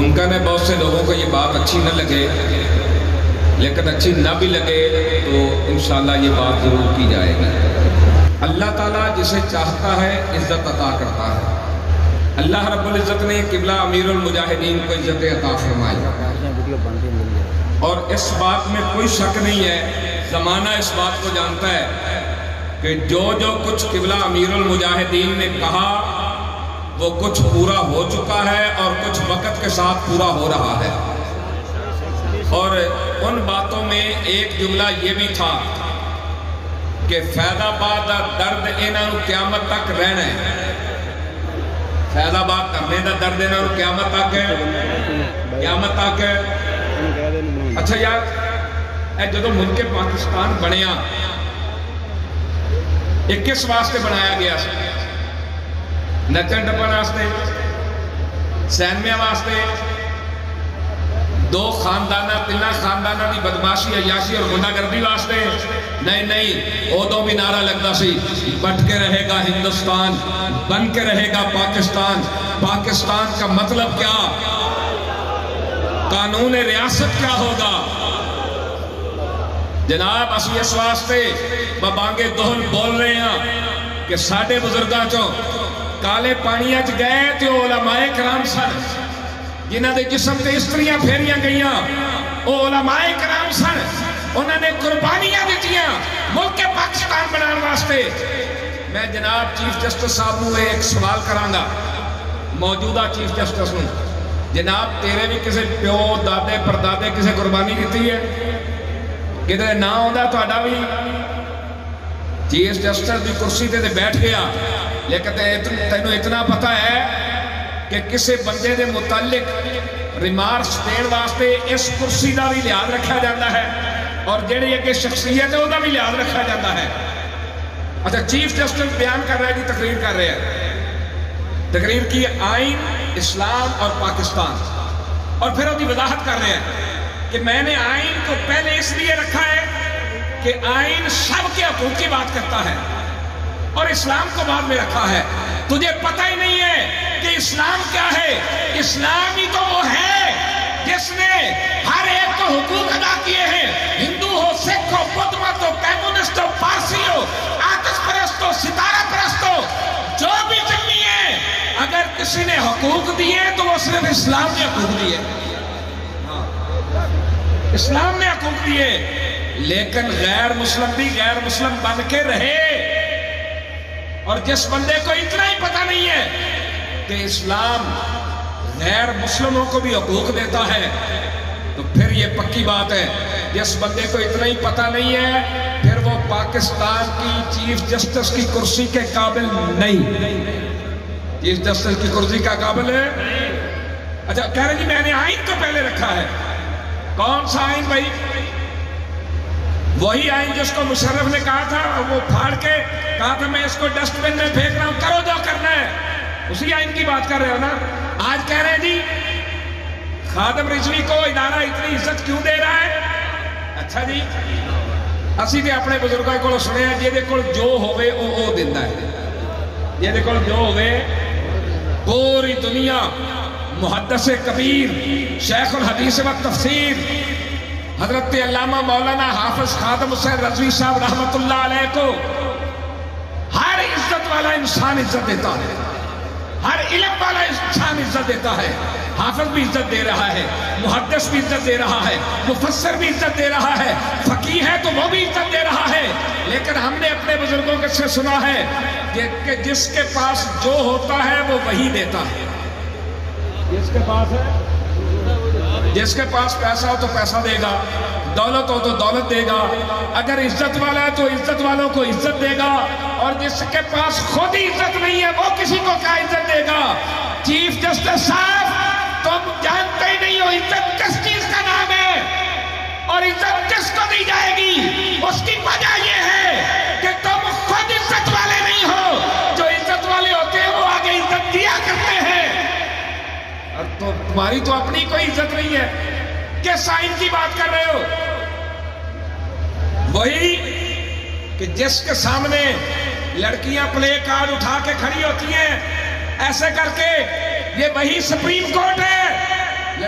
ممکن ہے بہت سے لوگوں کو یہ بات اچھی نہ لگے، لیکن اچھی نہ بھی لگے تو انشاءاللہ یہ بات ضرور کی جائے گی۔ اللہ تعالیٰ جسے چاہتا ہے عزت عطا کرتا ہے۔ اللہ رب العزت نے قبلہ امیر المجاہدین کو عزت عطا فرمائی، اور اس بات میں کوئی شک نہیں ہے، زمانہ اس بات کو جانتا ہے کہ جو کچھ قبلہ امیر المجاہدین نے کہا وہ کچھ پورا ہو چکا ہے اور کچھ وقت کے ساتھ پورا ہو رہا ہے۔ اور ان باتوں میں ایک جملہ یہ بھی تھا کہ فیض آباد دا درد انہوں قیامت تک رہنا ہے۔ فیض آباد کرنے دا درد انہوں قیامت تک ہے، قیامت تک ہے۔ اچھا یار، اے جدو ملک پاکستان بنیا، یہ کس واسطے بنایا گیا سی؟ نچن ٹپن واسطے، سینمیا واسطے، دو خاندانہ تینہ خاندانہ دی بدماشی عیاشی اور غنہ گردی واسطے؟ نہیں، ادو بھی نعرہ لگتا سی، بٹ کے رہے گا ہندوستان، بن کے رہے گا پاکستان۔ پاکستان کا مطلب کیا؟ قانون ریاست کیا ہوگا؟ جناب اسی اس واسطے بانگے دہل بول رہے ہیں کہ ساڑھے بزرگاں چوں کالے پانیاں چ گئے تو علماء کرام سن، جنہ دے جسم تے استریاں پھیریاں گئیاں، او علماء کرام سن، انہوں نے قربانیاں دیتیاں ملک پاکستان بنان واسطے۔ میں جناب چیف جسٹس صاحب نے ایک سوال کرانگا، موجودہ چیف جسٹس نے، جناب تیرے بھی کسے پیو دادے پردادے کسے قربانی دیتی ہے؟ کدھر نہ ہوندہ تو اڈا بھی چیف جسٹس دی کرسی تے بیٹھ گیا، لیکن تینوں اتنا پتہ ہے کہ کسے بندے دے متعلق ریمارکس دین واسطے اس کرسی دا بھی لحاظ رکھا جاتا ہے، اور جڑے یہ کہ شخصیت ہے وہ دا بھی لحاظ رکھا جاتا ہے۔ اچھا چیف جسٹس بیان کر رہے ہیں جی، تقریر کر رہے ہیں، تقریر کی آئین اسلام اور پاکستان، اور پھر وہ دی وضاحت کر رہے ہیں کہ میں نے آئین کو پہلے اس لیے رکھا ہے کہ آئین سب کے حقوق کی بات کرتا ہے، اور اسلام کو بعد میں رکھا ہے۔ تجھے پتہ ہی نہیں ہے کہ اسلام کیا ہے؟ اسلام ہی تو وہ ہے جس نے ہر ایک کو حقوق ادا کیے ہیں، ہندو ہو، سکھ ہو، بدھ مت ہو، کمیونسٹ ہو، پارسی ہو، آتش پرست ہو، ستارہ پرست ہو، جو بھی جنگی ہے، اگر کسی نے حقوق دیے تو وہ صرف اسلام نے حقوق دیے، اسلام نے حقوق دیے۔ لیکن غیر مسلم بھی غیر مسلم بن کے رہے، اور جس بندے کو اتنا ہی پتہ نہیں ہے کہ اسلام غیر مسلموں کو بھی حقوق دیتا ہے، تو پھر یہ پکی بات ہے، جس بندے کو اتنا ہی پتہ نہیں ہے پھر وہ پاکستان کی چیف جسٹس کی کرسی کے قابل نہیں۔ چیف جسٹس کی کرسی کا قابل ہے؟ اچھا کہہ رہے جی میں نے آئین کو پہلے رکھا ہے۔ کون سا آئین بھائی؟ وہی آئین جس کو مشرف نے کہا تھا، وہ پھاڑ کے کہا تھا میں اس کو ڈسٹ بن میں پھینک رہا ہوں، کرو جو کرنا ہے، اسی آئین کی بات کر رہے ہو نا۔ آج کہہ رہے ہیں جی خادم رضوی کو ادارہ اتنی عزت کیوں دے رہا ہے؟ اچھا جی اسی تے اپنے بزرگوں کو سنے ہیں جیدے کول جو ہوئے او دیندہ ہے، جیدے کول جو ہوئے۔ پوری دنیا محدث کبیر شیخ الحدیث و تفسیر حضرت علامہ مولانا حافظ خادم حسین رضوی صاحب رحمت اللہ علیہ کو ہر عزت والا انسان عزت دیتا ہے، ہر علم والا انسان عزت دیتا ہے۔ حافظ بھی عزت دے رہا ہے، محدث بھی عزت دے رہا ہے، مفسر بھی عزت دے رہا ہے، فقیہ ہے تو وہ بھی عزت دے رہا ہے۔ لیکن ہم نے اپنے بزرگوں کے سے سنا ہے کہ جس کے پاس جو ہوتا ہے وہ وہی دیتا ہے، جس کے پاس ہے، جس کے پاس پیسہ ہو تو پیسہ دے گا، دولت ہو تو دولت دے گا، اگر عزت والا ہے تو عزت والوں کو عزت دے گا، اور جس کے پاس خود ہی عزت نہیں ہے وہ کسی کو کیا عزت دے گا؟ چیف جسٹس صاحب تم جانتے ہی نہیں ہو عزت کس چیز کا نام ہے، اور عزت کس کو دی جائے گی؟ اس کی وجہ یہ ہے کہ تم خود عزت والے نہیں ہو، جو عزت والے ہوتے ہیں وہ آگے عزت دیا کرتے ہیں، اور تمہاری تو اپنی کوئی عزت نہیں ہے۔ کس آئین کی بات کر رہے ہو؟ وہی کہ جس کے سامنے لڑکیاں پلے کارڈ اٹھا کے کھڑی ہوتی ہیں ایسے کر کے، یہ وہی سپریم کورٹ ہے۔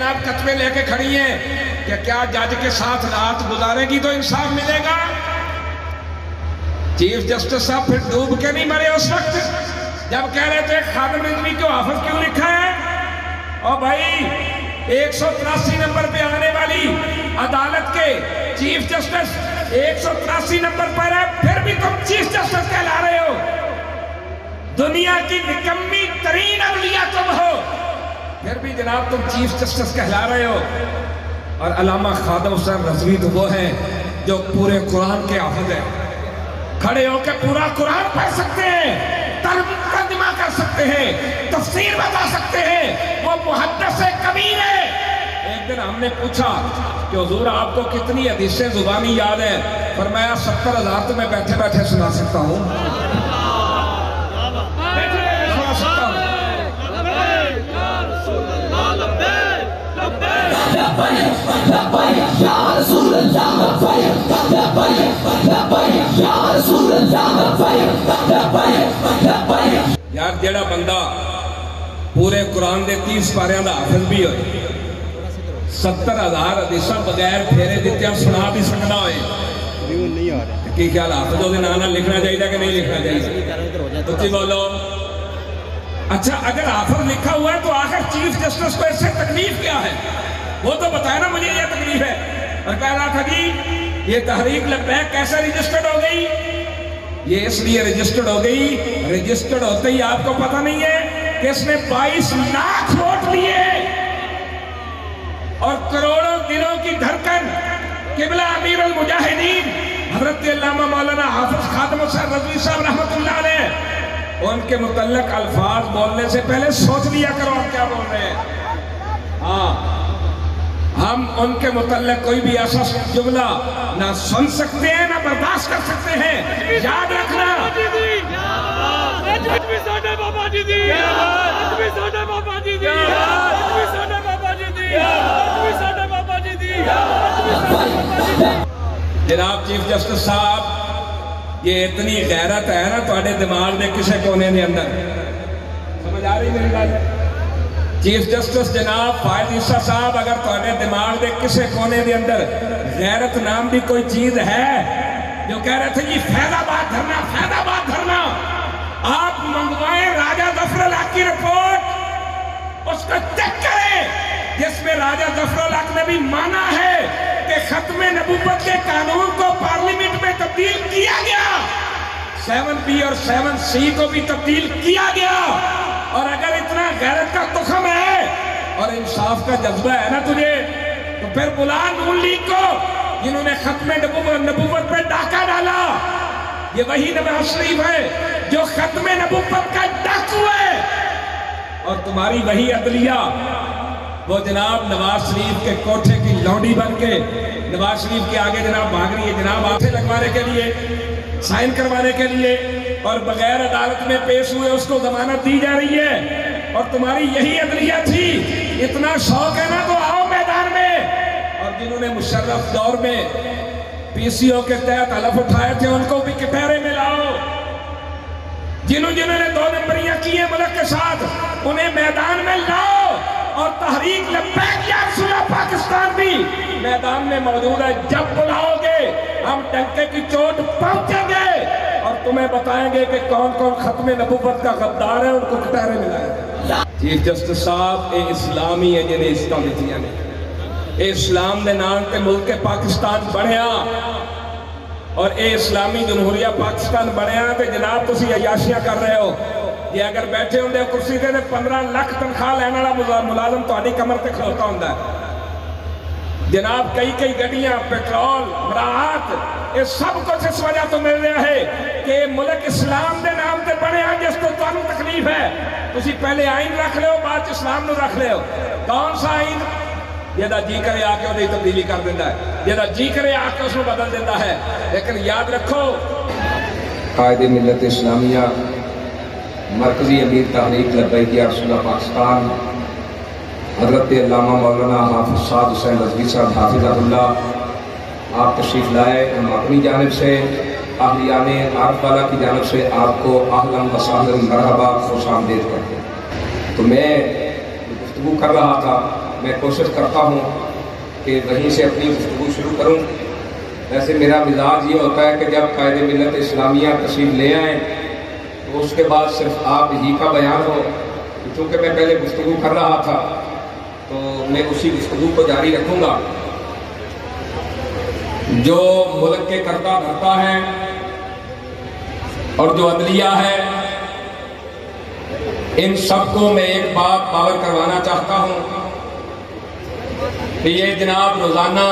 جناب کتبے لے کے کھڑی ہیں کہ کیا جج کے ساتھ رات گزارے گی تو انصاف ملے گا؟ چیف جسٹس صاحب پھر ڈوب کے نہیں مرے اس وقت جب کہہ رہے تھے خادم رضوی کو حافظ کیوں لکھا ہے؟ اور بھائی 183 نمبر پہ آنے والی عدالت کے چیف جسٹس 183 نمبر پر ہے، پھر بھی تم چیف جسٹس کہلا رہے ہو۔ دنیا کی نکمی ترین اولیاء تم ہو، پھر بھی جناب تم چیف جسٹس کہلا رہے ہو۔ اور علامہ خادم حسین رضوی تو وہ ہیں جو پورے قرآن کے حافظ ہیں، کھڑے ہو کے پورا قرآن پڑھ سکتے ہیں، ترجمہ کر سکتے ہیں، تفسیر بتا سکتے ہیں، وہ محدث کبیر ہے۔ ایک دن ہم نے پوچھا کہ حضور آپ کو کتنی حدیثیں زبانی یاد ہیں؟ فرمایا 70,000 تو میں بیٹھے بیٹھے سنا سکتا ہوں۔ یار جیڑا بندہ پورے قرآن دے 30 پاریاں دا حافظ بھی ہوئے، 70,000 حدیثاں بغیر پھیرے دیتے سنا بھی سکنا ہوئے، کی خیال حافظ دے نانا لکھنا چاہیے کہ نہیں لکھنا چاہیے؟ تو بولو اچھا اگر حافظ لکھا ہوا ہے تو آخر چیف جسٹس کو اس سے تکلیف کیا ہے؟ وہ تو بتائے نا مجھے یہ تکلیف ہے۔ اور کہہ رہا تھا جی یہ تحریک لبیک کیسے رجسٹرڈ ہو گئی؟ یہ اس لیے رجسٹرڈ ہو گئی، رجسٹرڈ ہوتے ہی آپ کو پتہ نہیں ہے کہ اس نے 22 لاکھ ووٹ لیے اور کروڑوں دلوں کی دھڑکن قبلہ امیر المجاہدین حضرت علامہ مولانا حافظ خادم حسین رضوی صاحب رحمۃ اللہ علیہ، ان کے متعلق الفاظ بولنے سے پہلے سوچ لیا کرو آپ کیا بول رہے ہیں۔ ہاں ہم ان کے متعلق کوئی بھی ایسا جملہ نہ سن سکتے ہیں نہ برداشت کر سکتے ہیں، یاد رکھنا۔ جناب چیف جسٹس صاحب یہ اتنی غیرت ہے نا تھوڑے دماغ دے کسے کونے دے اندر، سمجھ آ رہی میری گل؟ چیف جسٹس جناب فائز عیسیٰ صاحب اگر تھوڑے دماغ دے کسے کونے دے اندر غیرت نام بھی کوئی چیز ہے جو کہہ رہے تھے جی فیض آباد دھرنا، فیض آباد دھرنا، آپ منگوائیں راجہ ظفر الحق کی رپورٹ، اس کو چیک کریں جس میں راجہ ظفر الحق نے بھی مانا ہے کہ ختم نبوت کے قانون کو پارلیمنٹ میں تبدیل کیا گیا، 7B اور 7C کو بھی تبدیل کیا گیا۔ اور اگر اتنا غیرت کا تخم ہے اور انصاف کا جذبہ ہے نا تجھے تو پھر بلا نون لیگ کو جنہوں نے ختم نبوت پہ ڈاکہ ڈالا، یہ وہی نواز شریف ہے جو ختم نبوت کا ڈاکو ہے، اور تمہاری وہی عدلیہ وہ جناب نواز شریف کے کوٹھے کی لونڈی بن کے نواز شریف کے آگے جناب بھاگ رہی ہے، جناب آنکھیں لگوانے کے لیے، سائن کروانے کے لیے، اور بغیر عدالت میں پیش ہوئے اس کو ضمانت دی جا رہی ہے، اور تمہاری یہی عدلیہ تھی۔ اتنا شوق ہے نا تو آؤ میدان میں، اور جنہوں نے مشرف دور میں PCO کے تحت حلف اٹھائے تھے ان کو بھی کٹہرے میں لاؤ، جنہوں نے 2 نمبریاں کی ہیں ملک کے ساتھ انہیں میدان میں لاؤ، اور تحریک لبیک یا رسول پاکستان بھی میدان میں موجود ہے۔ جب بلاؤ گے ہم ڈنکے کی چوٹ پہنچیں گے اور تمہیں بتائیں گے کہ کون کون ختم نبوت کا غدار ہے، ان کو کٹہرے میں لائے۔ چیف جسٹس صاحب اے اسلامی ہے جنہیں اس کا لکھیا نے اے اسلام دے نام تے ملک پاکستان بڑھیا، اور اے اسلامی جمہوریہ پاکستان بڑھیا تے جناب تسی عیاشیاں کر رہے ہو۔ یہ اگر بیٹھے ہوں دے کرسی دے 15 لاکھ تنخواہ لینے والا ملازم تہاڈی کمر تے کھلوتا ہوندا ہے جناب، کئی گڈیاں، پیٹرول، مراعات، یہ سب کچھ اس وجہ تو مل رہا ہے کہ ملک اسلام دے نام تے بڑے ہیں جس کو تانوں تکلیف ہے۔ تسی پہلے آئین رکھ لے ہو، بعد اسلام نو رکھ لے ہو۔ کون سا آئین؟ جیدہ جی کرے آ کے وہ تبدیلی کر دیتا ہے، جیدہ جی کرے آ کے اس کو بدل دیتا ہے، لیکن یاد رکھو قائد ملت اسلامیہ مرکزی امیر تحریک لبیک یا رسول پاکستان حضرت علامہ مولانا حافظ سعد حسین رضوی صاحب حافظہ اللہ آپ تشریف لائے، ہم اپنی جانب سے اہلیان عارف والا کی جانب سے آپ کو اہلاً و سہلاً مرحبا خوش آمدید کرتے ہیں۔ تو میں گفتگو کر رہا تھا میں کوشش کرتا ہوں کہ وہیں سے اپنی گفتگو شروع کروں. ویسے میرا مزاج یہ ہوتا ہے کہ جب قائد ملت اسلامیہ تشریف لے آئیں تو اس کے بعد صرف آپ ہی کا بیان ہو. چونکہ میں پہلے گفتگو کر رہا تھا تو میں اسی گفتگو کو جاری رکھوں گا. جو ملک کے کرتا دھرتا ہے اور جو عدلیہ ہے، ان سب کو میں ایک بات باور کروانا چاہتا ہوں کہ یہ جناب روزانہ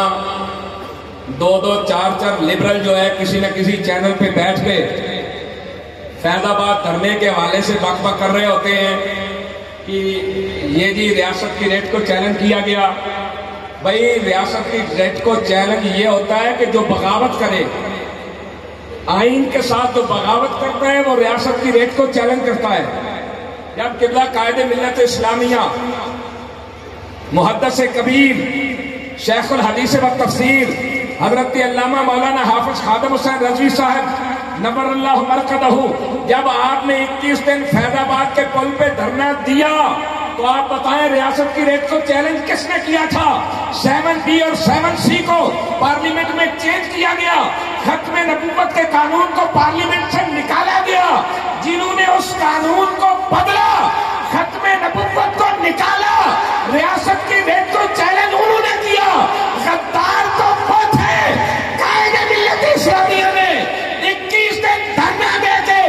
2-2 4-4 لبرل جو ہے کسی نہ کسی چینل پہ بیٹھ کے فیض آباد دھرنے کے حوالے سے بک بک کر رہے ہوتے ہیں کہ یہ جی ریاست کی ریٹ کو چیلنج کیا گیا. بھائی ریاست کی ریٹ کو چیلنج یہ ہوتا ہے کہ جو بغاوت کرے، آئین کے ساتھ جو بغاوت کرتا ہے وہ ریاست کی ریٹ کو چیلنج کرتا ہے. جب قبلہ قائد ملت اسلامیہ محدث کبیر شیخ الحدیث و تفسیر حضرت علامہ مولانا حافظ خادم حسین رضوی صاحب نور اللہ مرقدہ، جب آپ نے 21 دن فیض آباد کے پل پہ دھرنا دیا تو آپ بتائیں ریاست کی ریٹ کو چیلنج کس نے کیا تھا؟ 7B اور 7C کو پارلیمنٹ میں چینج کیا گیا، ختم نبوت کے قانون کو پارلیمنٹ سے نکالا گیا. جنہوں نے اس قانون کو بدلا، ختم نبوت کو نکالا، ریاست کی ریٹ کو چیلنج انہوں نے کیا. غدار تو وہ تھے. قائد ملت اسلامیہ نے 21 دن دھرنا دے کے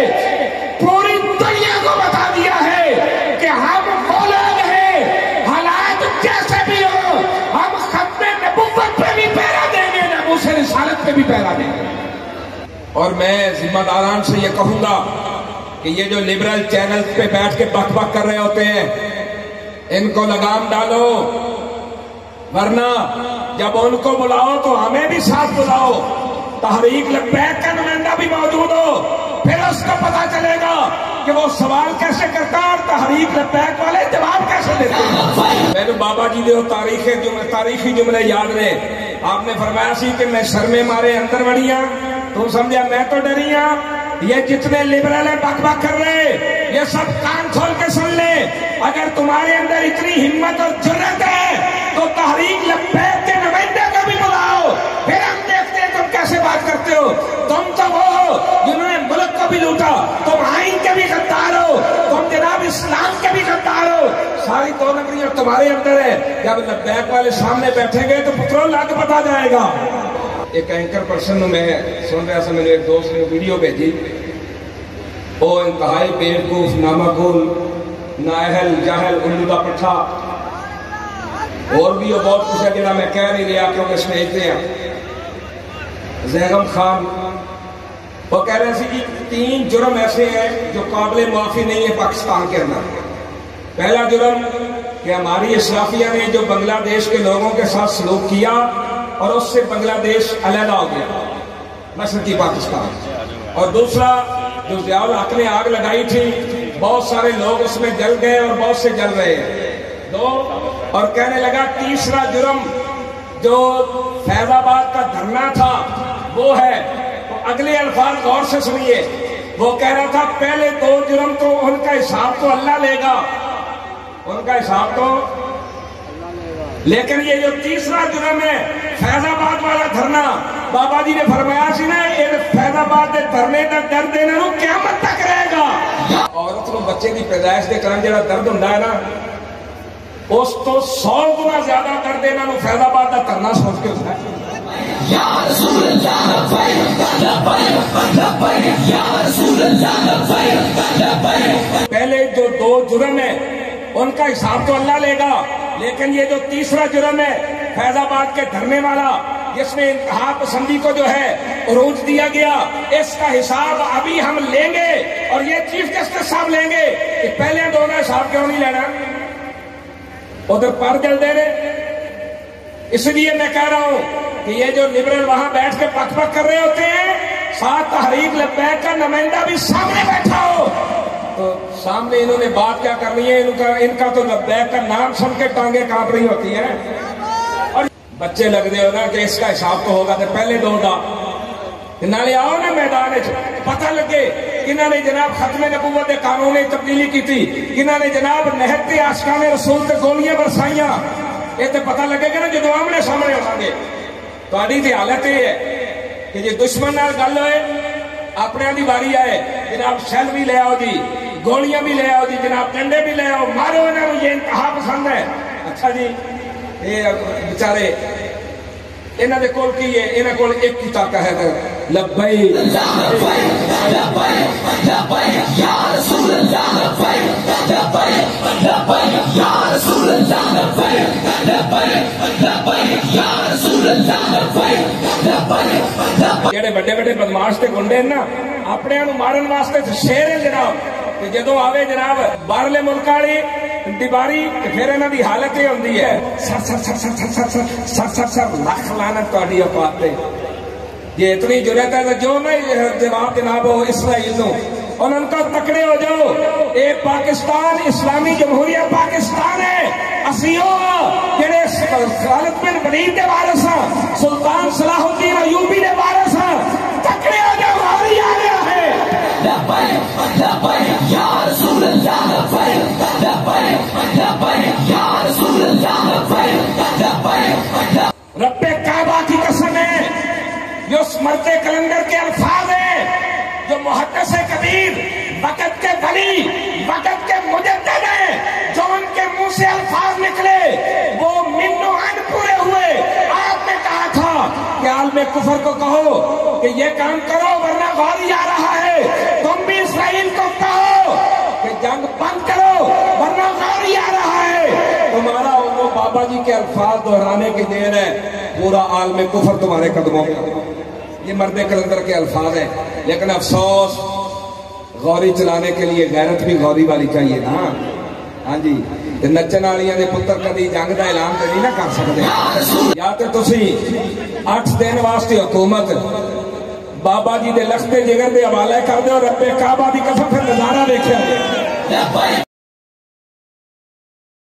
پوری دنیا کو بتا دیا ہے کہ ہم وہ لوگ ہیں، حالات جیسے بھی ہو ہم ختم نبوت پہ بھی پہرا دیں گے، ناموس رسالت پہ بھی پہرا دیں گے. اور میں ذمہ داران سے یہ کہوں گا کہ یہ جو لبرل چینل پہ بیٹھ کے بک بک کر رہے ہوتے ہیں ان کو لگام ڈالو، ورنہ جب ان کو بلاؤ تو ہمیں بھی ساتھ بلاؤ. تحریک لبیک کا نمائندہ بھی موجود ہو، پھر اس کو پتا چلے گا کہ وہ سوال کیسے کرتا ہے اور تحریک لبیک والے جواب کیسے دیتے ہیں. میں نے بابا جی نے تاریخی جملے یاد رہے. آپ نے فرمایا سی کہ میں سر میں مارے اندر بڑیاں، تم سمجھا میں تو ڈریاں. یہ جتنے لبرل ہیں بک بک کر رہے، یہ سب کان کھول کے سن لے. اگر تمہارے اندر اتنی ہمت اور جرأت ہے تو تحریک لبیک کے نمائندے کو بھی بلاؤ، پھر ہم دیکھتے ہیں تم کیسے بات کرتے ہو. تم تو وہ ہو جنہوں نے ملک کو بھی لوٹا، تم آئین کے بھی غدار ہو، تم جناب اسلام کے بھی غدار ہو. ساری دو نگریاں تمہارے اندر ہے. جب لبیک والے سامنے بیٹھیں گے تو پتروں لاکھ بتا جائے گا. ایک اینکر پرسن میں سن رہا تھا، میں نے ایک دوست نے ویڈیو بھیجی، وہ انتہائی بیوقوف، نامعقول، نااہل، جاہل، الو دا پٹھا اور بھی وہ بہت کچھ ہے جنہاں میں کہہ نہیں رہا کیونکہ سمجھتے ہیں. زیغم خان وہ کہہ رہے ہیں کہ 3 جرم ایسے ہیں جو قابل معافی نہیں ہے پاکستان کے اندر. پہلا جرم کہ ہماری اشرافیہ نے جو بنگلہ دیش کے لوگوں کے ساتھ سلوک کیا اور اس سے بنگلہ دیش علیحدہ ہو گیا، مشرقی پاکستان. اور دوسرا جو ضیاء الحق نے آگ لگائی تھی، بہت سارے لوگ اس میں جل گئے اور بہت سے جل رہے ہیں. اور کہنے لگا تیسرا جرم جو فیض آباد کا دھرنا تھا وہ ہے. تو اگلے الفاظ غور سے سنیے. وہ کہہ رہا تھا پہلے 2 جرم تو ان کا حساب تو اللہ لے گا، ان کا حساب تو، لیکن یہ جو تیسرا جرم ہے فیض آباد والا دھرنا، بابا جی نے فرمایا سی نا یہ فیض آباد کے دھرنے کا درد دینا نو قیامت تک رہے گا. عورت نو بچے کی پیدائش کے کرن جڑا درد ہوندا ہے نا، اس تو 100 گنا زیادہ درد دینا نو فیض آباد کا دھرنا سوچ کے ہوتا ہے. یا رسول اللہ لبیک لبیک یا رسول اللہ لبیک لبیک. پہلے جو 2 جرم ہیں ان کا حساب تو اللہ لے گا، لیکن یہ جو تیسرا جرم ہے فیض آباد کے دھرنے والا جس میں انتہا پسندی کو جو ہے عروج دیا گیا، اس کا حساب ابھی ہم لیں گے. اور یہ چیف جسٹس صاحب لیں گے کہ پہلے 2 کا حساب کیوں نہیں لینا، ادھر پر جل دے رہے. اس لیے میں کہہ رہا ہوں کہ یہ جو لبرل وہاں بیٹھ کے پک پک کر رہے ہوتے ہیں، ساتھ تحریک لبیک کا نمائندہ بھی سامنے بیٹھا ہو تو سامنے انہوں نے بات کیا کرنی ہے. ان کا تو لبیک کا نام سن کے ٹانگیں کانپ رہی ہوتی ہیں. اور بچے لگ دے ہو نا کہ اس کا حساب تو ہوگا تو پہلے 2 کا نالے آؤ نا میدان پتہ لگے کنہاں نے جناب ختم نبوت کے قانون تبدیلی کی تھی، کنہاں نے جناب نہتے عاشقان رسول تے گولیاں برسائیاں. یہ تو پتہ لگے گا نا جدو آمنے سامنے ہو گے. تہاڈی تے حالت یہ ہے کہ جی دشمن نال گل ہوئے اپنے دی باری آئے جناب شل بھی لے آؤ جی, گولیاں بھی لے آؤ جی, جناب ڈنڈے بھی لے آؤ, مارو انہوں یہ انتہا پسند ہے. اچھا جی یہ بیچارے انہاں دے کول کی ہے, انہاں کول ایک ہی طاقت ہے لبیک لبیک یا رسول اللہ, لبیک لبیک یا رسول اللہ, لبیک لبیک یا رسول اللہ, لبیک. جڑے بڑے بڑے بدماش تے گنڈے ہیں نا اپنے انہوں مارن واسطے شیر ہیں جناب, جدو آوے جناب باہرلے ملک والی دیواری پھر انہاں دی حالت یہ ہوندی ہے سر سر سر سر سر سر سر سر سر لاکھ لعنت تہاڈی اوقات تے. یہ اتنی جرأت ہے جو میں جواب جناب ہو اسرائیل نو انہوں کا تکڑے ہو جاؤ. اے پاکستان اسلامی جمہوریہ پاکستان ہے, اسیو جڑے خالد بن ولید دے وارث ہیں, سلطان صلاح الدین ایوبی دے وارث ہیں. تکڑے ہو جاؤ, غاری آ رہا ہے. لبیک لبیک یا رسول اللہ, لبیک لبیک لبیک یا رسول اللہ, لبیک لبیک. رب کعبہ کی قسم ہے جو مرد کلندر کے الفاظ ہیں, جو محدث کبیر وقت کے ولی وقت کے مجدد ہیں, جو ان کے منہ سے الفاظ نکلے وہ من و عن پورے ہوئے. آپ نے کہا تھا کہ عالم کفر کو کہو کہ یہ کام کرو ورنہ غوری آ رہا ہے. تم بھی اسرائیل کو کہو کہ جنگ بند کرو ورنہ غوری آ رہا ہے. تمہارا وہ بابا جی کے الفاظ دہرانے کی دیر ہے, پورا عالم کفر تمہارے قدموں میں. یہ مرد کلندر کے الفاظ ہیں, لیکن افسوس غوری چلانے کے لیے غیرت بھی غوری والی چاہیے نا. ہاں جی, نچن والیاں دے پتر کدی جنگ دا اعلان تے نہیں نہ کر سکتے. یا تے تسی 8 دن واسطے حکومت بابا جی دے لختے جگر دے حوالے کر دے اور رب کعبہ دی قسم پھر نظارہ دیکھیا.